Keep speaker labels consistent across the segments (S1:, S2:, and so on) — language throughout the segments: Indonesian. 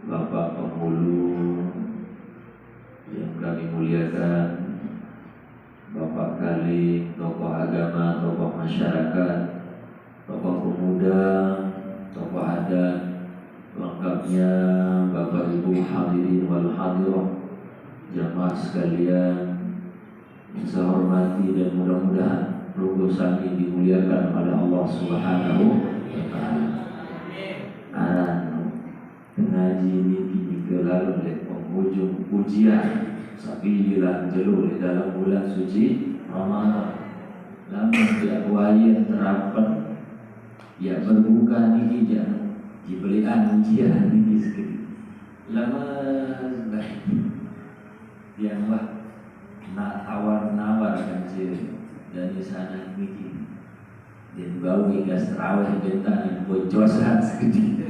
S1: Bapak penghulu yang kami muliakan, Bapak Khalid, tokoh agama, tokoh masyarakat, tokoh pemuda, tokoh adat, lengkapnya Bapak Ibu hadirin wal hadirah, jamaah sekalian yang saya hormati, dan mudah-mudahan Runggu Sami dimuliakan oleh Allah Subhanahu wa Ta'ala. Ngaji ini digelar oleh penghujung ujian Sabilillah jelur dalam bulan suci Ramadan. Namun diakwayan terapan ya berbuka ini jangan dibelian ujian ini sekali. Lama baik yang wah nak tawar-nawar kan sih dari sana ini dan bau gas terawih bentang yang bocosan sedikit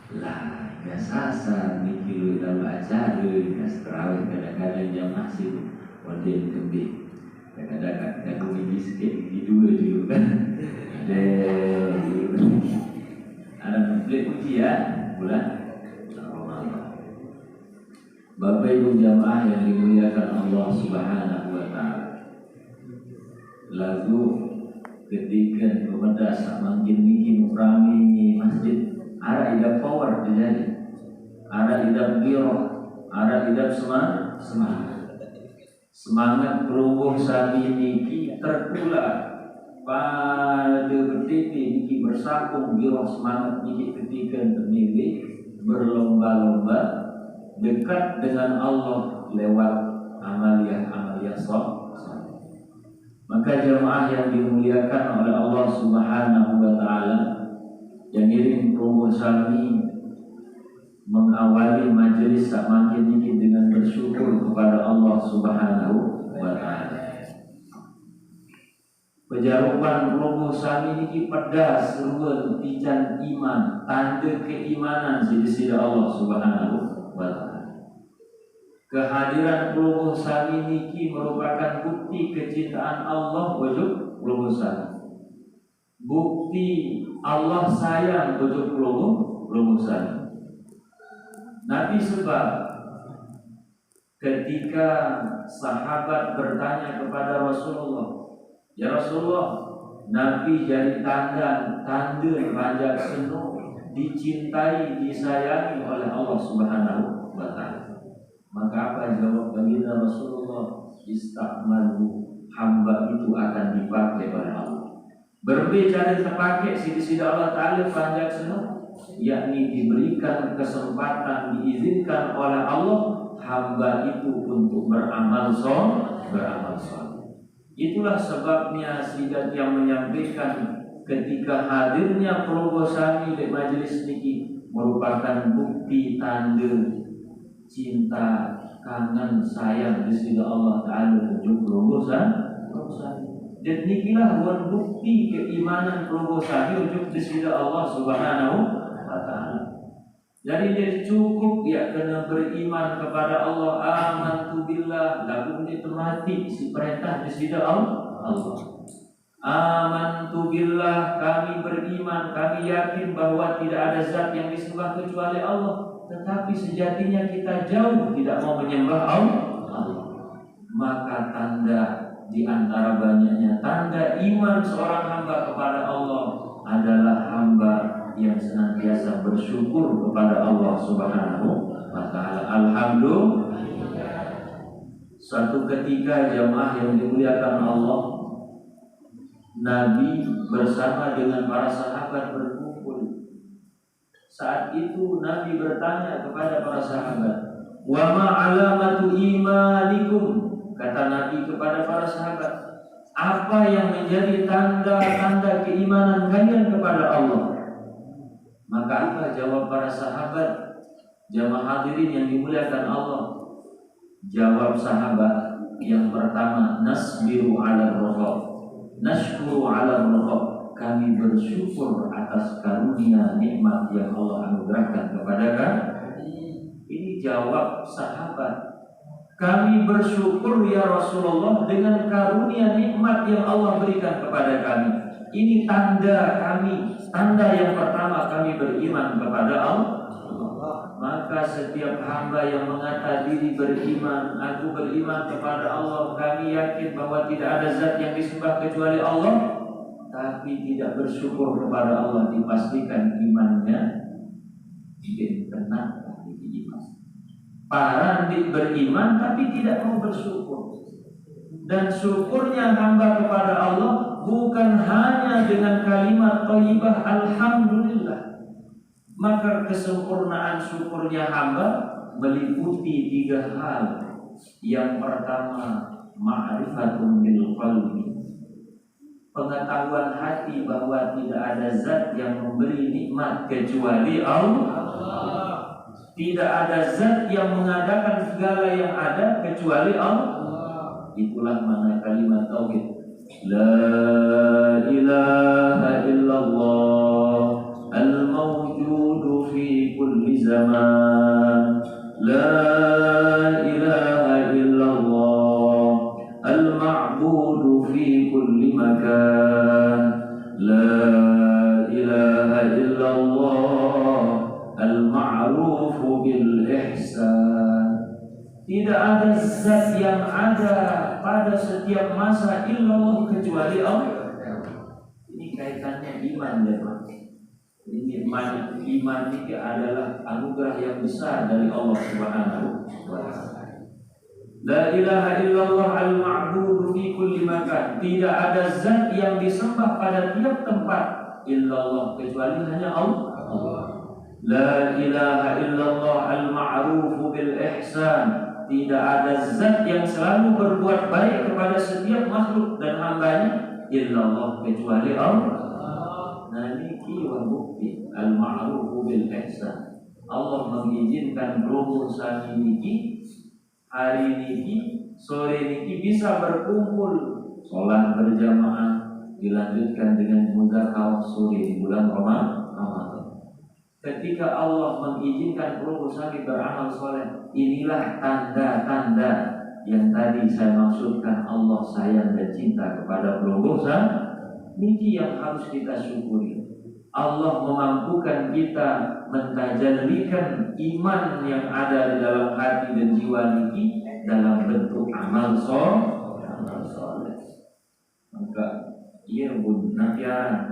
S1: lah gas sasar niki lu dalam acara gas terawih kadang-kadang jam masih model kembali kadang-kadang ini sedikit di dua dulu kan ada beli ujian bulan Ramadan. Bapak Ibu jamaah yang dimuliakan Allah Subhanahu wa Ta'ala, lagu ketika pemedas makin bikin rame masjid, arah idap power terjadi, arah idap biro, arah idap semangat perubuh Sami niki tertular pada berdiri niki bersakung biro semangat niki ketika berdiri berlomba-lomba dekat dengan Allah lewat amalia saleh. Maka jemaah yang dimuliakan oleh Allah Subhanahu wa Ta'ala, yang iring Runggu Sami mengawali majelis semakin dikit dengan bersyukur kepada Allah Subhanahu wa Ta'ala. Pejarupan Runggu Sami ini pedas ruwet pijan iman, tanda keimanan sida Allah Subhanahu wa Ta'ala. Kehadiran Runggu Sami niki merupakan bukti kecintaan Allah wujud Runggu Sami. Bukti Allah sayang wujud Runggu Sami. Nabi sebab ketika sahabat bertanya kepada Rasulullah, ya Rasulullah, Nabi jadi tanda panjang senuh dicintai, disayangi oleh Allah Subhanahu wa Ta'ala. Maka apa jawab baginda Rasulullah? Istakmalu, hamba itu akan dipakai oleh Allah. Berbicara terpakai sida Allah Ta'ala panjang senuh, yakni diberikan kesempatan, diizinkan oleh Allah hamba itu untuk beramal soleh. Itulah sebabnya sidat yang menyampaikan ketika hadirnya Runggu Sami di majelis niki merupakan bukti tanda cinta, kangen, sayang di sisi Allah Ta'ala untuk Runggu Sami. Dan nikilah bukti keimanan Runggu Sami untuk di sisi Allah Subhanahu wa Ta'ala. Jadi cukup dia kena beriman kepada Allah, amantu billah, lalu itu mati si perintah di sisi Allah. Amantu billah, kami beriman, kami yakin bahwa tidak ada zat yang disembah kecuali Allah. Tetapi sejatinya kita jauh tidak mau menyembah Allah. Maka tanda di antara banyaknya tanda iman seorang hamba kepada Allah adalah hamba yang senantiasa bersyukur kepada Allah Subhanahu wa Ta'ala. Alhamdulillah. Suatu ketika jamaah yang dimuliakan Allah, Nabi bersama dengan para sahabat berkumpul. Saat itu Nabi bertanya kepada para sahabat, "Wa ma alamatu imanikum?" Kata Nabi kepada para sahabat, "Apa yang menjadi tanda-tanda keimanan kalian kepada Allah?" Maka apa jawab para sahabat? Jamaah hadirin yang dimuliakan Allah, jawab sahabat yang pertama, nasbiru ala rohab, nashkuru ala rohab, kami bersyukur atas karunia nikmat yang Allah anugerahkan kepada kami. Ini jawab sahabat. Kami bersyukur ya Rasulullah dengan karunia nikmat yang Allah berikan kepada kami. Ini tanda kami, tanda yang pertama kami beriman kepada Allah. setiap hamba yang mengata diri beriman, aku beriman kepada Allah, kami yakin bahwa tidak ada zat yang disembah kecuali Allah, tapi tidak bersyukur kepada Allah, dipastikan imannya tidak kena iman. Para beriman tapi tidak mau bersyukur. Dan syukurnya hamba kepada Allah bukan hanya dengan kalimat thayyibah alhamdulillah. Maka kesempurnaan syukurnya hamba meliputi 3 hal. Yang pertama, ma'rifatun bil qalbi, pengetahuan hati bahwa tidak ada zat yang memberi nikmat kecuali Allah. Tidak ada zat yang mengadakan segala yang ada kecuali Allah. Itulah makna kalimat tauhid. La ilaha illallah al-mawjudu fi kulli zaman. La ilaha illallah al-ma'budu fi kulli makan. La ilaha illallah al-ma'rufu bil ihsan. Tidak ada zat yang ada pada setiap masa illallah kecuali Allah. Ini kaitannya iman dan iman ini adalah anugerah yang besar dari Allah Subhanahu wa taala. La ilaha illallah al-ma'budu fi kulli makan. Tidak ada zat yang disembah pada tiap tempat illallah kecuali hanya Allah. La ilaha illallah al-ma'rufu bil ihsan. Tidak ada zat yang selalu berbuat baik kepada setiap makhluk dan hambanya illallah kecuali Allah. Nah ini kiwa bukti al-ma'rufu bil ihsan. Allah mengizinkan berurusan niki hari niki sore niki bisa berkumpul sholat berjamaah, dilanjutkan dengan mudzakarah sore di bulan Ramadan. Ketika Allah mengizinkan berurusan beramal soleh, inilah tanda-tanda yang tadi saya maksudkan. Allah sayang dan cinta kepada berurusan. Niki yang harus kita syukuri. Allah memampukan kita mentajallikan iman yang ada di dalam hati dan jiwa niki dalam bentuk amal soleh. Maka ia pun nafian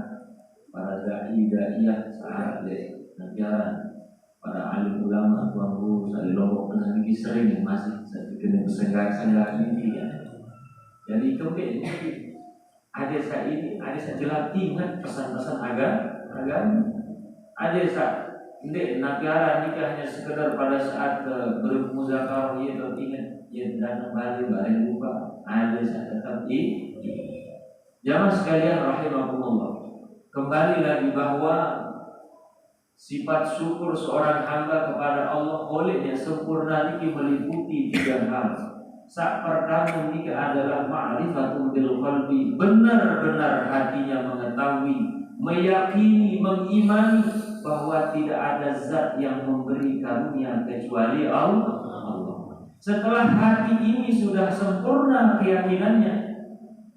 S1: para dai-daiyah saat negara, para alim ulama, tuan guru, saya Lombok pernah bikin sering masih saya bikin senggak ini ya. Jadi kemudian ada saya ini, ada saya jelas ingat pesan-pesan agama. Ada saya ini negara ini hanya sekedar pada saat bermuzakarah ya ingat ya dan kembali bareng lupa. Ada saya tetap di jamaah sekalian rahimakumullah. Kembali lagi bahwa sifat syukur seorang hamba kepada Allah olehnya sempurna ini meliputi 3 hal. Sak pertama ini adalah ma'rifatul bil qalbi, benar-benar hatinya mengetahui, meyakini, mengimani bahwa tidak ada zat yang memberi karunia kecuali Allah. Setelah hati ini sudah sempurna keyakinannya,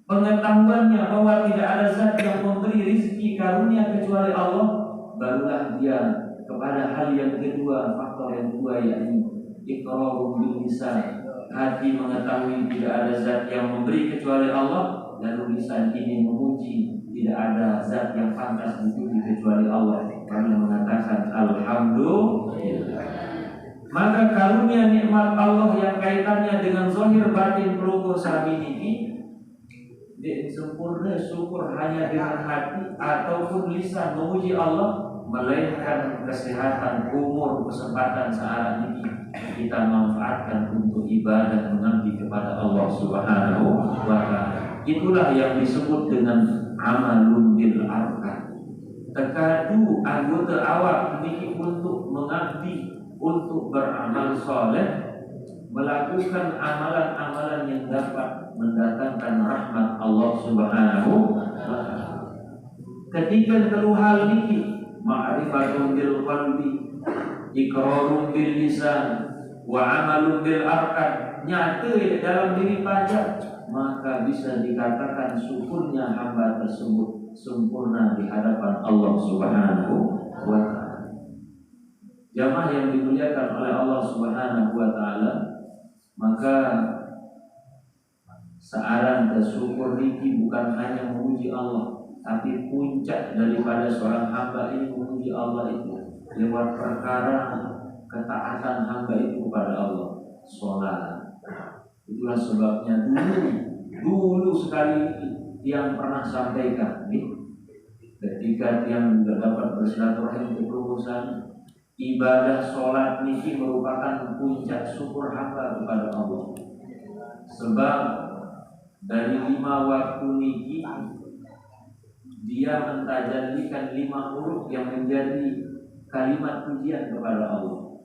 S1: pengetahuannya bahwa tidak ada zat yang memberi rezeki karunia kecuali Allah, barulah dia kepada hal yang kedua, faktor yang kedua, yakni iqrarun bil lisan. Hati mengetahui tidak ada zat yang memberi kecuali Allah, lalu lisan ini memuji tidak ada zat yang pantas dipuji kecuali Allah, karena mengatakan alhamdulillah. Maka karunia nikmat Allah yang kaitannya dengan zahir batin pelukul sabi ini sempurna syukur hanya dengan hati ataupun lisan memuji Allah, melainkan kesehatan, umur, kesempatan saat ini kita manfaatkan untuk ibadah mengabdi kepada Allah Subhanahu wa taala. Itulah yang disebut dengan amalun bil arkan. Tekadu anggota awak ini untuk mengabdi, untuk beramal soleh, melakukan amalan-amalan yang dapat mendatangkan rahmat Allah Subhanahu wa taala. Ketika kedua hal ini ma'rifatun bil qalbi, iqrarun bil lisan, wa amalun bil arkan, nyata dalam diri pajak, maka bisa dikatakan syukurnya hamba tersebut sempurna di hadapan Allah Subhanahu wa taala. Jamaah yang dimuliakan oleh Allah Subhanahu wa taala, maka searan dan syukur niki bukan hanya memuji Allah, tapi puncak daripada seorang hamba ini memuji Allah itu lewat perkara ketaatan hamba itu kepada Allah, sholat. Itulah sebabnya dulu sekali yang pernah sampaikan ketika yang dapat bersilaturahim ke perusahaan, ibadah sholat niki merupakan puncak syukur hamba kepada Allah. Sebab dari 5 waktu niki dia mentajalikan 5 huruf yang menjadi kalimat pujian kepada Allah.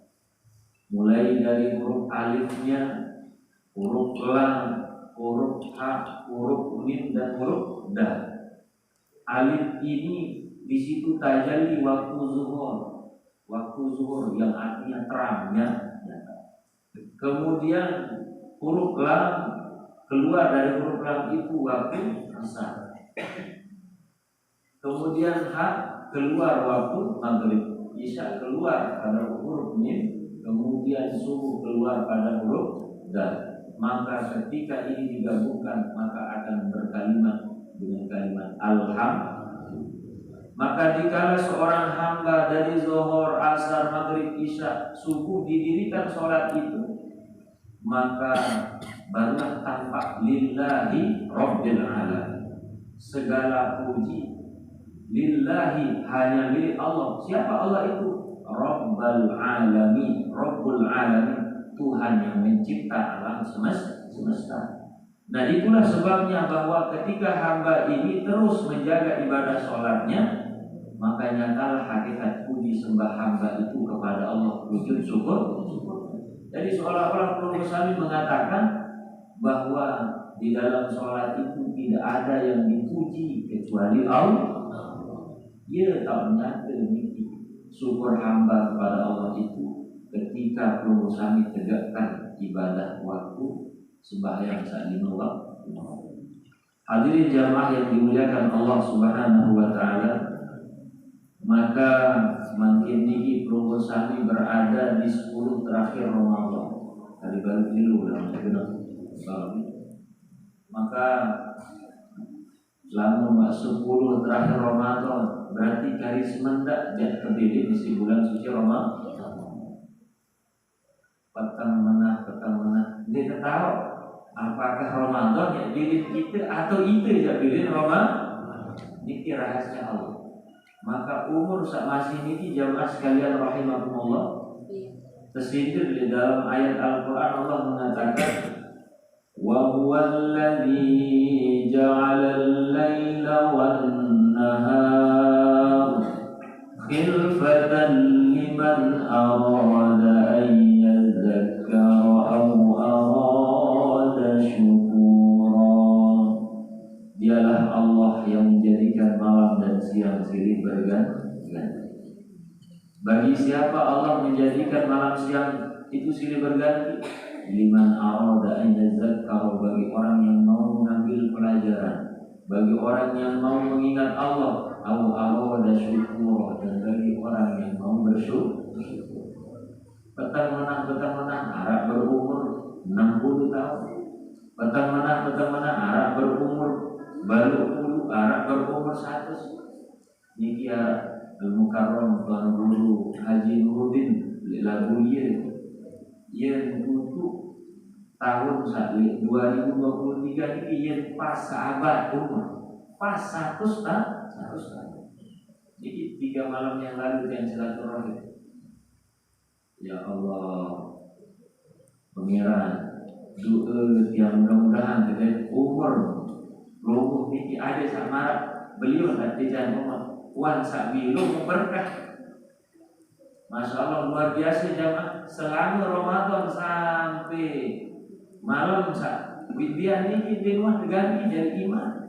S1: Mulai dari huruf alifnya, huruf lam, huruf ha, huruf mim dan huruf dal. Alif ini di situ tajalli waktu zuhur yang artinya terangnya. Kemudian huruf lam keluar dari huruf lam itu waktu asar. Kemudian ha keluar waktu maghrib, isya keluar pada huruf mim, kemudian subuh keluar pada huruf dal. Maka ketika ini digabungkan maka akan berkalimat dengan kalimat alhamdulillah. Maka dikala seorang hamba dari zuhur, asar, maghrib, isya, subuh didirikan sholat itu, maka barulah tampak lillahi rabbil alamin. Segala puji lillahi hanya milik Allah. Siapa Allah itu? Rabbul alamin, Rabbul alamin, Tuhan yang mencipta alam semesta. Nah, itulah sebabnya bahwa ketika hamba ini terus menjaga ibadah sholatnya, maka nyatalah hakikat puji sembah hamba itu kepada Allah, wujud syukur. Jadi seolah-olah Rasulullah SAW mengatakan bahwa di dalam sholat itu tidak ada yang dipuji kecuali Allah. Ia tak menyata syukur hamba kepada Allah itu ketika Rasulullah SAW tegakkan ibadah waktu sembahyang saat 5 waktu. Hadirin jamaah yang dimuliakan Allah Subhanahu wa taala, maka semakin tinggi Rasulullah berada di 10 terakhir Ramadan. Kali baru dulu dalam segenap. Maka selama 10 terakhir Ramadan berarti kali semendak dia terdiri di bulan suci Ramadan. Petang menah. Dia tahu apakah Ramadan yang pilih kita atau itu yang pilih Ramadan. Ini rahasia Allah. Maka umur saat masih ini jamaah sekalian rahimahumullah, tersindir di dalam ayat Al-Quran Allah mengatakan, wa huwallazi ja'ala al-laila wan-nahar khilfatan liman arada an yadhakkara aw arada syukura. Dialah Allah yang menjadikan malam dan siang silih berganti. Bagi siapa Allah menjadikan malam siang itu silih berganti? Liman arada an yadhakkara, bagi orang yang mau mengambil pelajaran, bagi orang yang mau mengingat Allah, aw arada syukura, dan bagi orang yang mau bersyukur. Petang menang Arab berumur 60 tahun. Petang menang Arab berumur baru 10, Arab berumur 100. Niki Al-Mukarram Tuan Guru Haji Nuruddin Labuye yang untuk tahun 2023 ini yang pas sahabat umur pas 100 tahun. Jadi 3 malam yang lalu yang silaturahim. Ya Allah, pengiran doa yang mudah-mudahan dari umur roboh ini ada sama beliau nanti jangan wan sabilu berkah. Masya Allah luar biasa jamaah, selama Ramadan sampai malam bibian ini di rumah terganti dari iman.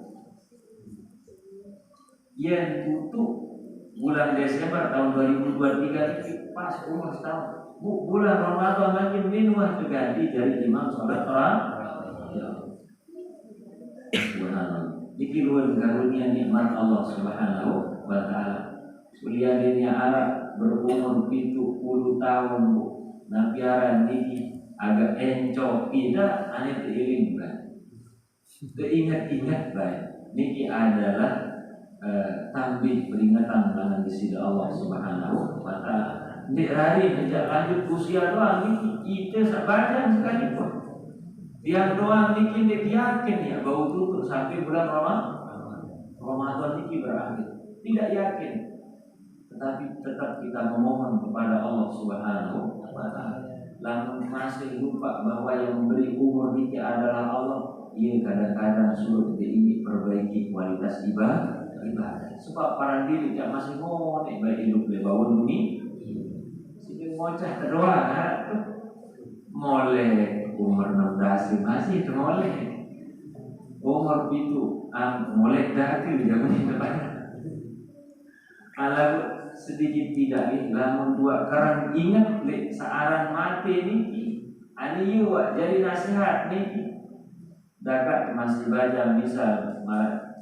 S1: Yang tutup bulan Desember tahun 2023 ini pas umur setahun. Bulan Ramadan lagi minuah terganti dari imam sholat Iki luar karunia nikmat Allah Subhanahu wa taala. Kuliah dunia Arab berumur 70 tahun nabiaran ini agak encok tidak ane teiring kan. Teringat-ingat baik. Niki adalah tambih peringatan dengan disini Allah Subhanahu wa taala. Di hari sejak lanjut usia doang niki kita sabaran sekalipun. Yang doang niki dia yakin ya bahwa tutup sampai bulan Ramadan niki berakhir. Tidak yakin. Tetapi tetap kita memohon kepada Allah Subhanahu wa taala. Lamun masih lupa bahwa yang memberi umur niki adalah Allah. Ia kadang-kadang suruh kita ingin perbaiki kualitas ibadah. Sebab para diri yang masih mau baik hidup lebawan ini, sini ngocah terdoa, mulai umur 16 masih mulai umur itu, mulai dari zaman itu kalau sedikit tidak lamun dua kerang ingat searan mati niki, ani yuwa jadi nasihat niki. Dapat masih baca bisa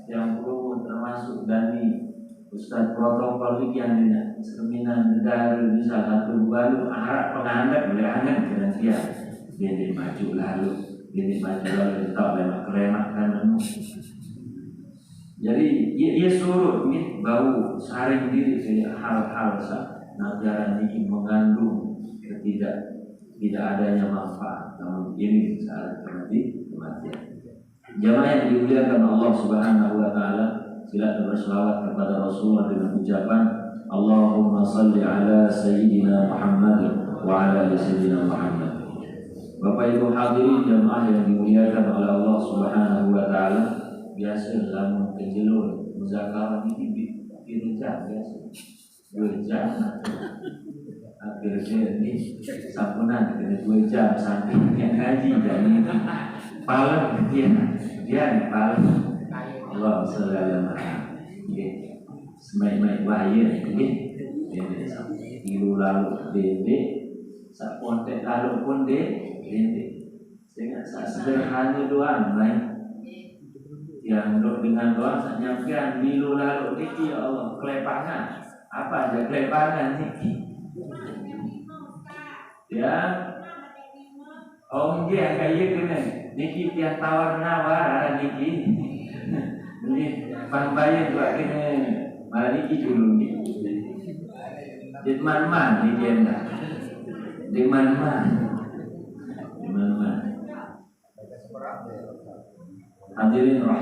S1: yang perlu termasuk dari Ustaz protokol yang seminar negara bisa satu baru harap pengangkat boleh angan dengan dia dia maju lalu tak lemak keremak kan. Jadi ia suruh ini bau saring diri saya hal-hal najaran ini mengandung tidak adanya manfaat namun ini saat kematian. Jamaah yang dimuliakan Allah Subhanahu wa taala, silakan berselawat kepada Rasulullah dengan ucapan Allahumma salli ala sayyidina Muhammad wa ala ali sayyidina Muhammad. Bapak Ibu hadirin jamaah yang dimuliakan oleh Allah Subhanahu wa taala, biasa dalam kejelur muzakarah ini direjak biasa. Direjak akhirnya ini sampunan kena 2 jam sampai yang ngaji jadi paling dia paling Allah selalu semai-mai bahaya ilu lalu dede sak pontek lalu pun dede sehingga sederhana doang baik yang dengan doang sanyakian ilu lalu dede ya Allah kelepangan apa aja kelepangan niki ya om dia kayak kena niki tiang tawar-nawar niki ini pambayar juga kena malah niki dulu ni di mana-mana ni dia nak di mana-mana hadirin rahim